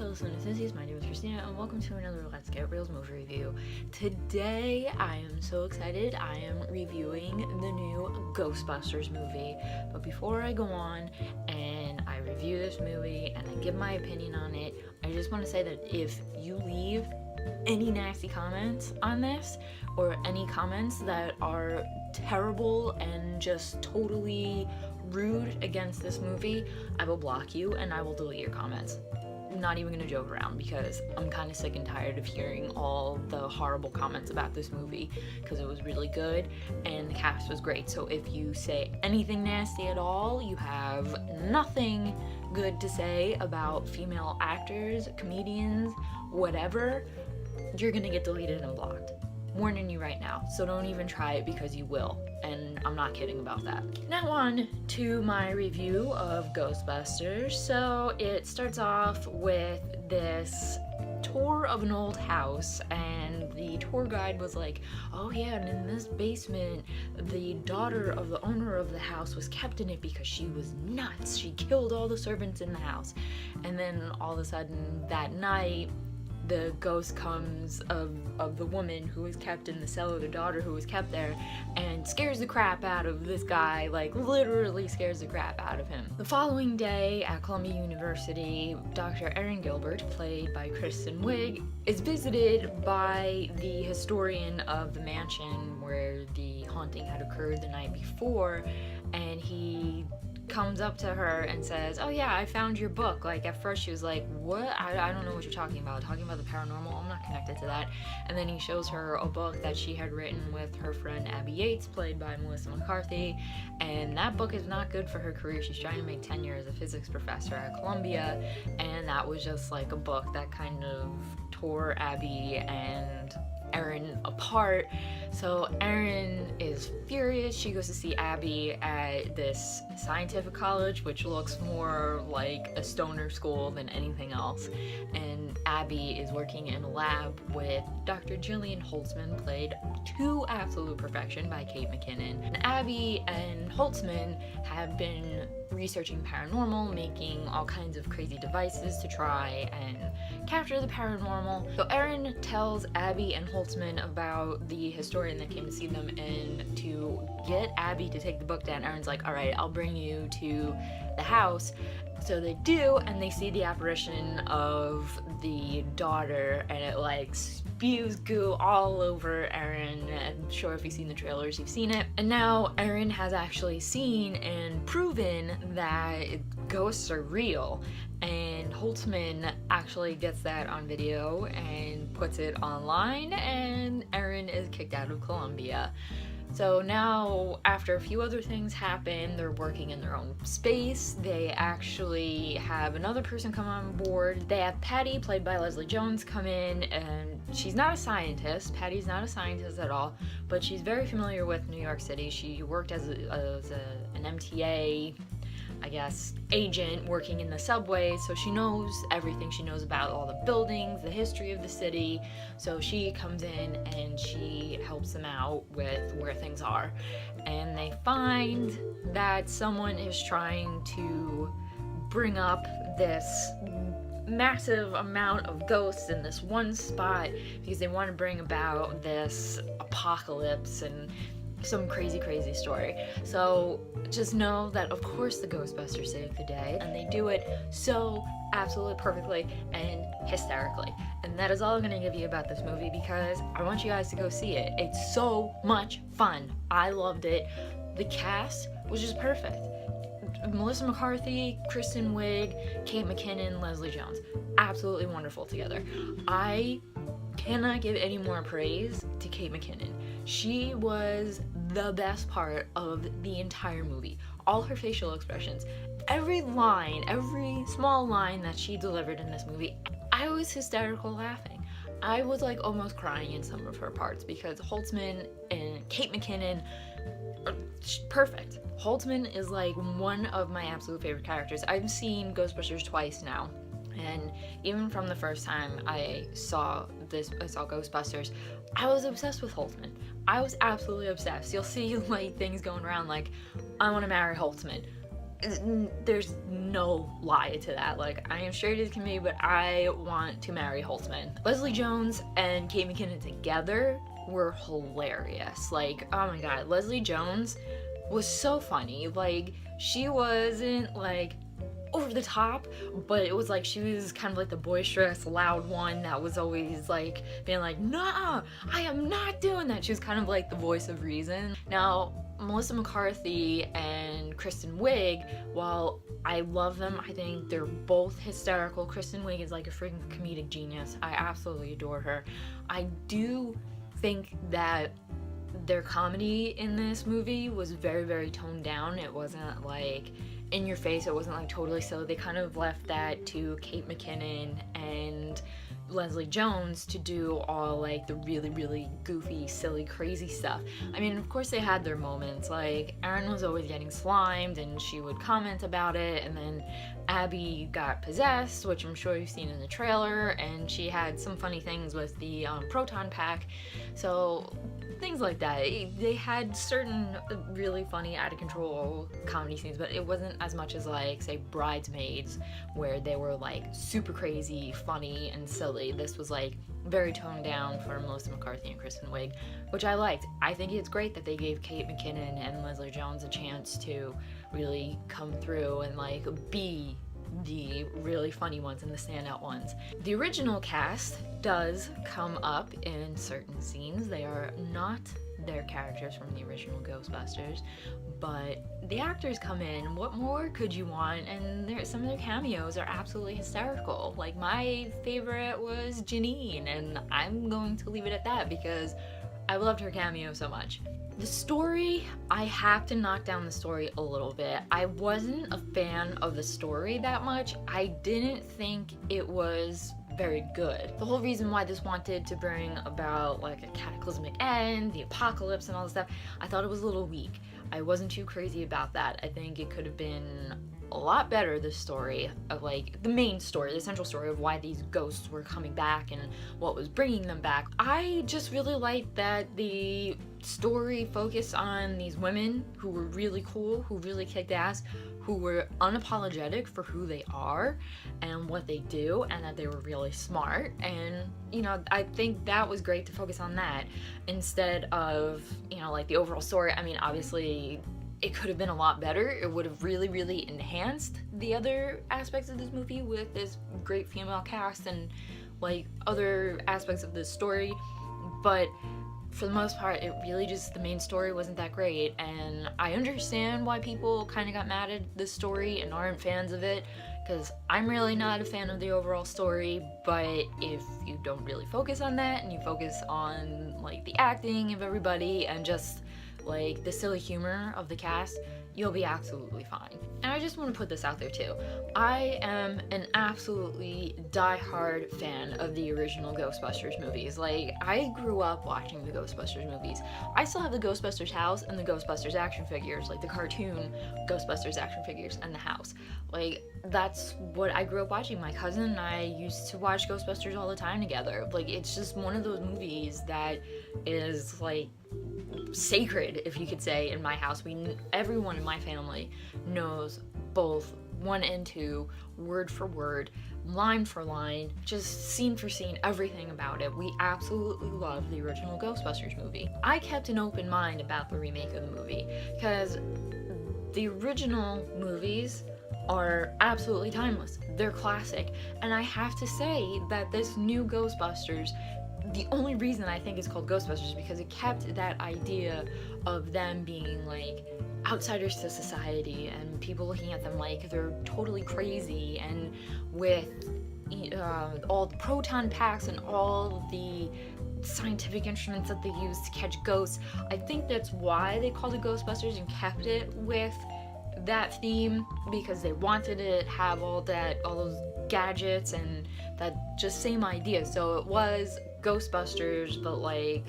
fellow cinesthetes, my name is Christina, and welcome to another Let's Get Reelz movie review. Today, I am so excited. I am reviewing the new Ghostbusters movie. But before I go on and I review this movie and I give my opinion on it, I just want to say that if you leave any nasty comments on this, or any comments that are terrible and just totally rude against this movie, I will block you and I will delete your comments. I'm not even gonna joke around because I'm kind of sick and tired of hearing all the horrible comments about this movie because it was really good and the cast was great. So if you say anything nasty at all, you have nothing good to say about female actors, comedians, whatever, you're gonna get deleted and blocked. Warning you right now, so don't even try it because you will, and I'm not kidding about that. Now on to my review of Ghostbusters. So it starts off with this tour of an old house, and the tour guide was like, oh yeah, and in this basement the daughter of the owner of the house was kept in it because she was nuts. She killed all the servants in the house. And then all of a sudden that night, the ghost comes of the woman who was kept in the cellar, the daughter who was kept there, and scares the crap out of this guy, like literally scares the crap out of him. The following day at Columbia University, Dr. Erin Gilbert, played by Kristen Wiig, is visited by the historian of the mansion where the haunting had occurred the night before, and he comes up to her and says, oh yeah, I found your book. Like at first she was like, what? I don't know what you're talking about the paranormal, I'm not connected to that. And then he shows her a book that she had written with her friend Abby Yates, played by Melissa McCarthy, and that book is not good for her career. She's trying to make tenure as a physics professor at Columbia, and that was just like a book that kind of tore Abby and Erin apart. So Erin is furious. She goes to see Abby at this scientific college, which looks more like a stoner school than anything else. And Abby is working in a lab with Dr. Jillian Holtzman, played to absolute perfection by Kate McKinnon. And Abby and Holtzman have been researching paranormal, making all kinds of crazy devices to try and capture the paranormal. So Erin tells Abby and Holtzman about the historian that came to see them and to get Abby to take the book down. Erin's like, all right, I'll bring you to the house. So they do, and they see the apparition of the daughter, and it like spews goo all over Erin. I'm sure if you've seen the trailers, you've seen it. And now Erin has actually seen and proven that ghosts are real, and Holtzman actually gets that on video and puts it online, and Erin is kicked out of Columbia. So now, after a few other things happen, they're working in their own space. They actually have another person come on board. They have Patty, played by Leslie Jones, come in, and she's not a scientist. Patty's not a scientist at all, but she's very familiar with New York City. She worked as an MTA, I guess, agent working in the subway, so she knows everything. She knows about all the buildings, the history of the city, so she comes in and she helps them out with where things are. And they find that someone is trying to bring up this massive amount of ghosts in this one spot because they want to bring about this apocalypse and some crazy story. So just know that of course the Ghostbusters save the day, and they do it so absolutely perfectly and hysterically. And that is all I'm gonna give you about this movie because I want you guys to go see it. It's so much fun. I loved it. The cast was just perfect. Melissa McCarthy, Kristen Wiig, Kate McKinnon, Leslie Jones. Absolutely wonderful together. I cannot give any more praise to Kate McKinnon. She was the best part of the entire movie. All her facial expressions, every line, every small line that she delivered in this movie, I was hysterical laughing. I was like almost crying in some of her parts because Holtzman and Kate McKinnon are perfect. Holtzman is like one of my absolute favorite characters. I've seen Ghostbusters twice now, and even from the first time I saw Ghostbusters, I was obsessed with Holtzman. I was absolutely obsessed. You'll see like things going around like, I want to marry Holtzman. there's no lie to that. Like, I am straight as can be, but I want to marry Holtzman. Leslie Jones and Kate McKinnon together were hilarious. Like, oh my god, Leslie Jones was so funny. Like, she wasn't like over the top, but it was like she was kind of like the boisterous, loud one that was always like being like, nah, I am not doing that. She was kind of like the voice of reason. Now, Melissa McCarthy and Kristen Wiig, while I love them, I think they're both hysterical. Kristen Wiig is like a freaking comedic genius. I absolutely adore her. I do think that their comedy in this movie was very, very toned down. It wasn't like in your face, it wasn't like totally silly. They kind of left that to Kate McKinnon and Leslie Jones to do all like the really, really goofy, silly, crazy stuff. I mean, of course they had their moments. Like, Erin was always getting slimed and she would comment about it, and then Abby got possessed, which I'm sure you've seen in the trailer, and she had some funny things with the proton pack. So things like that. They had certain really funny, out of control comedy scenes, but it wasn't as much as like, say, Bridesmaids, where they were like super crazy, funny, and silly. This was like very toned down for Melissa McCarthy and Kristen Wiig, which I liked. I think it's great that they gave Kate McKinnon and Leslie Jones a chance to really come through and like be the really funny ones and the standout ones. The original cast does come up in certain scenes. They are not their characters from the original Ghostbusters, but the actors come in. What more could you want? And some of their cameos are absolutely hysterical. Like, my favorite was Janine, and I'm going to leave it at that because I loved her cameo so much. The story, I have to knock down the story a little bit. I wasn't a fan of the story that much. I didn't think it was very good. The whole reason why this wanted to bring about like a cataclysmic end, the apocalypse and all this stuff, I thought it was a little weak. I wasn't too crazy about that. I think it could have been a lot better, the story of like the main story, the central story of why these ghosts were coming back and what was bringing them back. I just really liked that the story focused on these women who were really cool, who really kicked ass, who were unapologetic for who they are and what they do, and that they were really smart. And you know, I think that was great to focus on that instead of, you know, like the overall story. I mean, obviously it could have been a lot better. It would have really, really enhanced the other aspects of this movie with this great female cast and like other aspects of the story. But for the most part, it really just, the main story wasn't that great. And I understand why people kind of got mad at this story and aren't fans of it, because I'm really not a fan of the overall story. But if you don't really focus on that and you focus on like the acting of everybody and just like the silly humor of the cast, you'll be absolutely fine. And I just want to put this out there too. I am an absolutely die-hard fan of the original Ghostbusters movies. Like, I grew up watching the Ghostbusters movies. I still have the Ghostbusters house and the Ghostbusters action figures, like the cartoon Ghostbusters action figures and the house. Like, that's what I grew up watching. My cousin and I used to watch Ghostbusters all the time together. Like, it's just one of those movies that is like sacred, if you could say, in my house. Everyone in my family knows both 1 and 2, word for word, line for line, just scene for scene, everything about it. We absolutely love the original Ghostbusters movie. I kept an open mind about the remake of the movie because the original movies are absolutely timeless. They're classic. And I have to say that this new Ghostbusters, the only reason I think it's called Ghostbusters is because it kept that idea of them being like outsiders to society and people looking at them like they're totally crazy, and with all the proton packs and all the scientific instruments that they use to catch ghosts. I think that's why they called it Ghostbusters and kept it with that theme, because they wanted to have all those gadgets and that just same idea. So it was Ghostbusters, but like,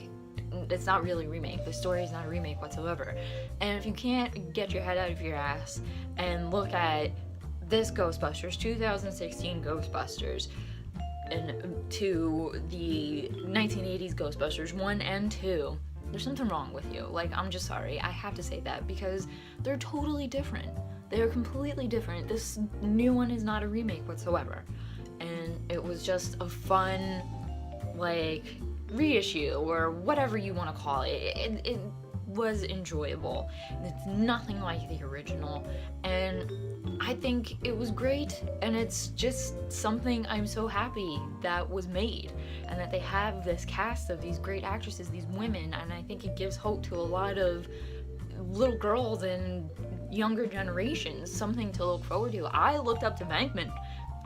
it's not really a remake. The story is not a remake whatsoever. And if you can't get your head out of your ass and look at this Ghostbusters, 2016 Ghostbusters, and to the 1980s Ghostbusters 1 and 2, there's something wrong with you. Like, I'm just sorry, I have to say that, because they're totally different. They are completely different. This new one is not a remake whatsoever. And it was just a fun, like, reissue or whatever you want to call it. It was enjoyable. It's nothing like the original, and I think it was great, and it's just something I'm so happy that was made, and that they have this cast of these great actresses, these women, and I think it gives hope to a lot of little girls and younger generations, something to look forward to. I looked up to Bankman,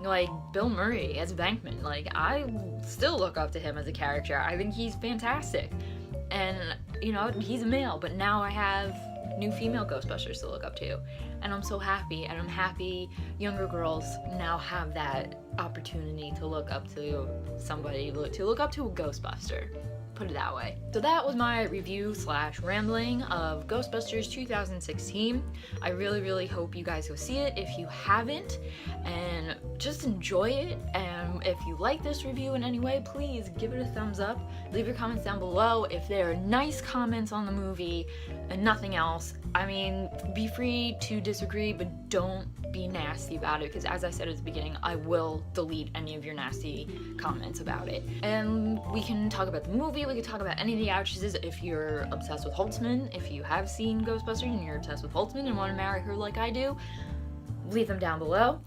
like Bill Murray as Bankman. Like, I still look up to him as a character. I think he's fantastic. And, you know, he's a male, but now I have new female Ghostbusters to look up to. And I'm so happy, and I'm happy younger girls now have that opportunity to look up to somebody, to look up to a Ghostbuster. Put it that way. So that was my review / rambling of Ghostbusters 2016. I really hope you guys go see it if you haven't, and just enjoy it. And if you like this review in any way, please give it a thumbs up. Leave your comments down below if there are nice comments on the movie and nothing else. I mean, be free to disagree, but don't be nasty about it, because as I said at the beginning, I will delete any of your nasty comments about it. And we can talk about the movie, we can talk about any of the actresses. If you're obsessed with Holtzman, if you have seen Ghostbusters and you're obsessed with Holtzman and want to marry her like I do, leave them down below.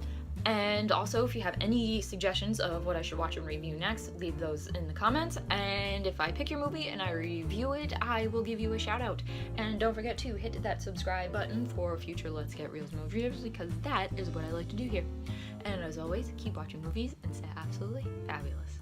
And also, if you have any suggestions of what I should watch and review next, leave those in the comments. And if I pick your movie and I review it, I will give you a shout out. And don't forget to hit that subscribe button for future Let's Get Reelz movie reviews, because that is what I like to do here. And as always, keep watching movies and stay absolutely fabulous.